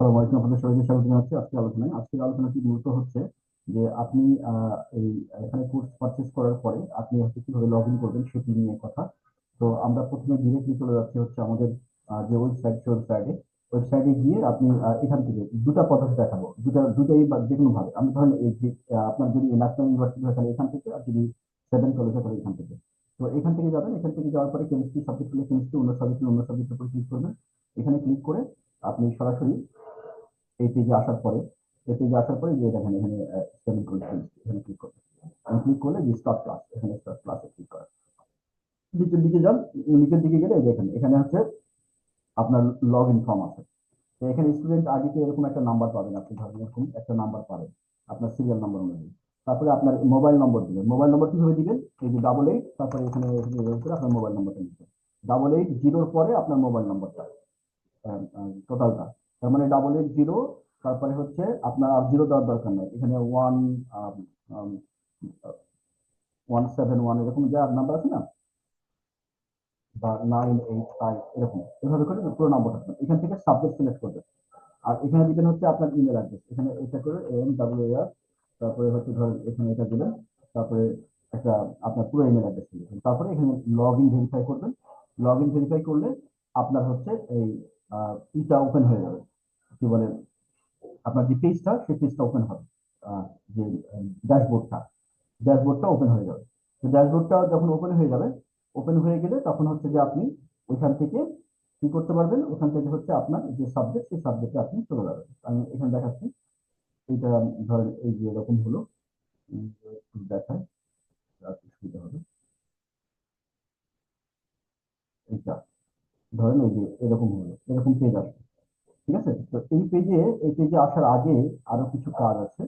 আসসালামু আলাইকুম, আপনাদের সবাইকে স্বাগত জানাচ্ছি আজকের আলোচনায়। আজকের আলোচনাটি মূলত হচ্ছে যে আপনি এই এখানে কোর্স পারচেজ করার পরে আপনি হচ্ছে কিভাবে লগ ইন করবেন সেটি নিয়ে কথা। তো আমরা প্রথমে ডিরেক্টলি চলে যাচ্ছি হচ্ছে আমাদের যে ওয়েবসাইটে গিয়ে আপনি এখান থেকে দুটা পদ্ধতি দেখাবো, দুটাই বা যে কোনো ভাবে আমি ধরেন এই যে আপনার যদি ন্যাশনাল ইউনিভার্সিটি হয় তাহলে এখান থেকে, আর যদি সেভেন কলেজ হয় তাহলে এখান থেকে। তো এখান থেকে যাবেন, এখান থেকে যাওয়ার পরে কেমিস্ট্রি সাবজেক্ট হলে কেমিস্ট্রি, অন্য সাবজেক্টের উপর ক্লিক করবেন। এখানে ক্লিক করে আপনি সরাসরি এই পেজে আসার পরে যে দেখেন এখানে সেভেন কলেজ এখানে ক্লিক করবেন। আমি ক্লিক করলে যে স্টার্ট ক্লাস, এখানে স্টার্ট ক্লাসে ক্লিক করেন। নিচের দিকে যান, নিচের দিকে গেলে দেখেন এখানে হচ্ছে আপনার লগ ইন ফর্ম আছে। তো এখানে স্টুডেন্ট আইডিতে এরকম একটা নাম্বার পাবেন, আপনি ধরেন এরকম একটা নাম্বার পাবেন আপনার সিরিয়াল নাম্বার অনুযায়ী। তারপরে আপনার মোবাইল নম্বর দিবেন। মোবাইল নম্বর কিভাবে দিবেন? এই যে 88, তারপরে এখানে আপনার মোবাইল নম্বরটা লিখবেন। 88 জিরোর পরে আপনার মোবাইল নম্বরটা টোটালটা, তার মানে 88 জিরো, তারপরে হচ্ছে আপনার আর জিরো দেওয়ার দরকার নাই, এখানে 171 এরকম যা নাম্বার আছে না, বা 985 এরকম, এভাবে করে পুরো নাম্বারটা দেবেন। এখান থেকে সাবজেক্ট সিলেক্ট করবেন। আর এখানে দিবেন হচ্ছে আপনার ইমেল অ্যাড্রেস, এখানে এটা করে MWR, তারপরে হচ্ছে ধরেন এখানে এটা দিলেন, তারপরে একটা আপনার পুরো ইমেল অ্যাড্রেস দিবেন। তারপরে এখানে লগ ইন ভেরিফাই করবেন। লগ ইন ভেরিফাই করলে আপনার হচ্ছে এই ইটা ওপেন হয়ে যাবে, কি বলে, আপনার যে পেজটা সেই পেজটা ওপেন হবে। যে ড্যাশবোর্ডটা ড্যাশবোর্ডটা ওপেন হয়ে যাবে। তো ড্যাশবোর্ডটা যখন ওপেন হয়ে যাবে, ওপেন হয়ে গেলে তখন হচ্ছে যে আপনি ওইখান থেকে কি করতে পারবেন, ওখান থেকে হচ্ছে আপনার যে সাবজেক্ট সেই সাবজেক্টে আপনি চলে যাবেন। আমি এখানে দেখাচ্ছি। এইটা ধরেন এই যে এরকম হলো, একটু দেখায় সুবিধা হবে। এইটা ধরেন এই যে এরকম হলো, এরকম পেজ আসবে। ঠিক আছে? তো এই পেজে আসার আগে আরো কিছু কাজ আছে,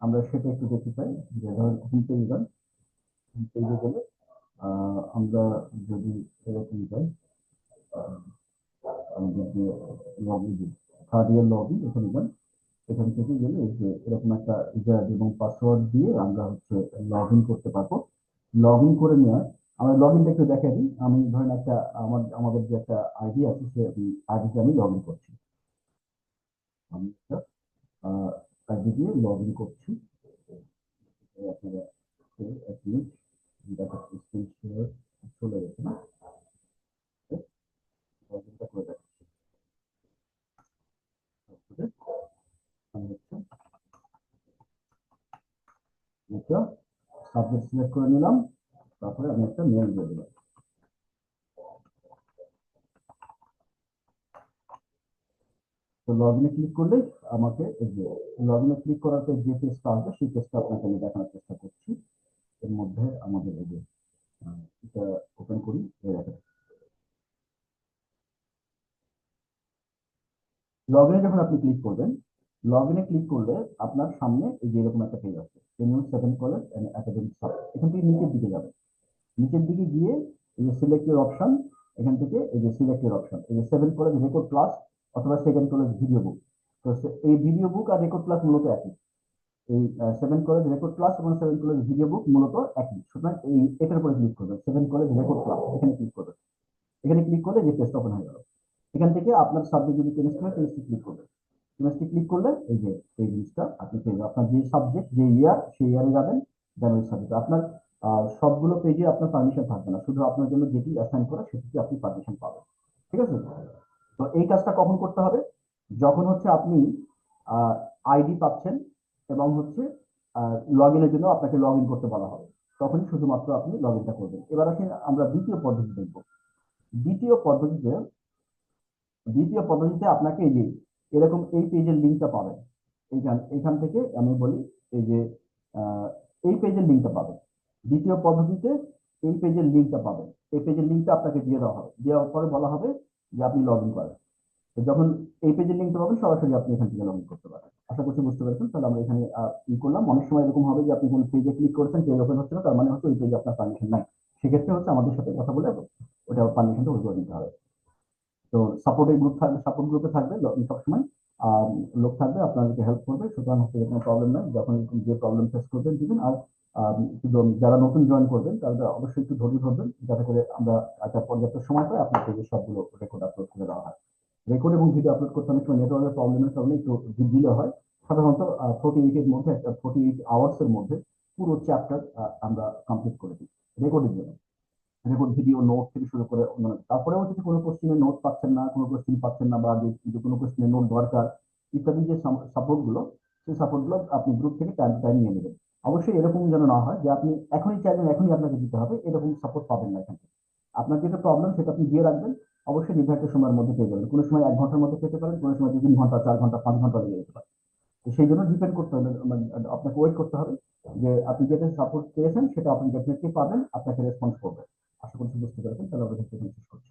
আমরা সেটা একটু দেখতে চাই। যে ধরেন হোম পেজে যান, হোম পেজে গেলে আমরা যদি এরকম যাই, আহ, আমাদের যে লবি, থার্ড ইয়ার লবি, এখানে যান। এখান থেকে গেলে এই যে এরকম একটা ইউজার এবং পাসওয়ার্ড দিয়ে আমরা হচ্ছে লগ ইন করতে পারবো। লগ ইন করে নেওয়া, আমরা লগ ইনটা একটু দেখে দিই। আমি ধরেন একটা আমাদের যে একটা আইডি আছে, সেই আইডিতে আমি লগ ইন করছি। আমি একটা আইডি দিয়ে লগ ইন করছি। আপনারা এক মিনিট, দেখা স্ক্রিন শেয়ার চলে গেছে না, লগ ইনটা করে দেখাচ্ছি। তারপরে আমি হচ্ছে এটা সাবজেক্ট সিলেক্ট করে নিলাম, তারপরে আমি একটা মেল দিয়ে দিলাম। তো লগ ইনে ক্লিক করলে আমাকে এই যে লগ ইনে ক্লিক করার পর যে পেজটা আসবে সেই পেজটা আপনাকে আমি দেখানোর চেষ্টা করছি। এর মধ্যে আমাদের এই যে এটা ওপেন করি, এই দেখেন লগ ইনে যখন আপনি ক্লিক করবেন, লগ ইনে ক্লিক করলে আপনার সামনে এই যে এরকম একটা পেজ আসবে, এনিউন seven college and academic sub. এখান থেকে নিচের দিকে যাবে, নিচের দিকে গিয়ে এই যে সিলেক্টের অপশন, এখান থেকে এই যে সিলেক্টের অপশন, এই যে সেভেন কলেজ রেকর্ড ক্লাস অথবা সেকেন্ড কলেজ ভিডিও বুক। তো এই ভিডিও বুক আর রেকর্ড ক্লাস মূলত একই। এই সেভেন কলেজ রেকর্ড ক্লাস এবং সেভেন কলেজ ভিডিও বুক মূলত একই, সুতরাং এই এটার উপরে ক্লিক করবেন, সেভেন কলেজ রেকর্ড ক্লাস, এখানে ক্লিক করবেন। এখানে ক্লিক করলে যে পেজটা ওপেন হয়ে গেল। এখান থেকে আপনার সাবজেক্ট যদি কেমিস্ট্রি হয় কেমিস্ট্রি ক্লিক করবেন। কেমিস্ট্রি ক্লিক করলে এই যে এই জিনিসটা আপনি পেয়ে যাবেন, আপনার যে সাবজেক্ট যে ইয়ার সেই ইয়ারে যাবেন, দেন ওই সাবজেক্ট আপনার সবগুলো পেজে আপনার পারমিশন থাকবে না, শুধু আপনার জন্য যেটি অ্যাসাইন করা সেটিতে আপনি পারমিশন পাবেন। ঠিক আছে? তো এই কাজটা কখন করতে হবে? যখন হচ্ছে আপনি আইডি পাচ্ছেন এবং হচ্ছে লগ ইনের জন্য আপনাকে লগ ইন করতে বলা হবে, তখনই শুধুমাত্র আপনি লগ ইনটা করবেন। এবার আসেন আমরা দ্বিতীয় পদ্ধতি দেখব। দ্বিতীয় পদ্ধতিতে দ্বিতীয় পদ্ধতিতে আপনাকে এই যে এরকম এই পেজের লিঙ্কটা পাবেন। এইখান থেকে আমি বলি, এই যে আহ, এই পেজের লিঙ্কটা পাবেন। দ্বিতীয় পদ্ধতিতে এই পেজের লিঙ্কটা পাবেন। এই পেজের লিঙ্কটা আপনাকে দিয়ে দেওয়া হবে, দেওয়ার পরে বলা হবে যে আপনি লগ ইন করেন। তো যখন এই পেজের লিঙ্কটা পাবেন সরাসরি আপনি এখান থেকে লগ ইন করতে পারেন। আশা করছি বুঝতে পেরেছেন। তাহলে আমরা এখানে ই করলাম। অনেক সময় এরকম হবে যে আপনি কোন পেজে ক্লিক করেছেন, পেজ ওপেন হচ্ছে না, তার মানে হচ্ছে ওই পেজে আপনার পারমিশন নাই। সেক্ষেত্রে হচ্ছে আমাদের সাথে কথা বলে ওটা পারমিশনটা ওই করে নিতে হবে। তো সাপোর্টের গ্রুপ থাকবে, সাপোর্ট গ্রুপে থাকবে সবসময় লোক থাকবে, আপনাদেরকে হেল্প করবে। সুতরাং হচ্ছে কোনো প্রবলেম নাই, যখন যে প্রবলেম ফেস করবেন দিবেন। আর যারা নতুন জয়েন করবেন তাদের অবশ্যই একটু ধৈর্য ধরবেন, যাতে করে আমরা একটা পর্যাপ্ত সময় পাই আপনার পেজে সবগুলো রেকর্ড আপলোড করে দেওয়া হয়। রেকর্ড এবং ভিডিও আপলোড করতে অনেক সময় নেটওয়ার্কের প্রবলেমের কারণে একটু ডিলে হয়। সাধারণত 48 এর মধ্যে, একটা 48 আওয়ার্স এর মধ্যে পুরো চ্যাপ্টার আমরা কমপ্লিট করে দিই রেকর্ডের জন্য। রেকর্ড, ভিডিও, নোট থেকে শুরু করে অন্যান্য। তারপরেও যদি কোনো কোশ্চেনের নোট পাচ্ছেন না, কোনো কোশ্চেন পাচ্ছেন না, বা যে কোনো কোশ্চেনের নোট দরকার ইত্যাদি যে সাপোর্ট গুলো, সেই সাপোর্ট গুলো আপনি গ্রুপ থেকে টাইম টু টাইম নিয়ে নেবেন। অবশ্যই এরকম যেন না হয় যে আপনি এখনই চাইবেন এখনই আপনাকে দিতে হবে, এরকম সাপোর্ট পাবেন না এখান থেকে। আপনার যেটা প্রবলেম সেটা আপনি দিয়ে রাখবেন, অবশ্যই নির্ধারিত সময়ের মধ্যে পেয়ে যাবেন। কোনো সময় 1 ঘন্টার মধ্যে পেতে পারেন, কোনো সময় 2-3 ঘন্টা, 4 ঘন্টা, 5 ঘন্টা লেগে যেতে পারে। তো সেই জন্য ডিপেন্ড করতে হবে, মানে আপনাকে ওয়েট করতে হবে যে আপনি যেটা সাপোর্ট পেয়েছেন সেটা আপনি ডেফিনেটলি পাবেন, আপনাকে রেসপন্স করবে। আশা করছি বুঝতে পেরেছেন। তাহলে আমরা শেষ করছি।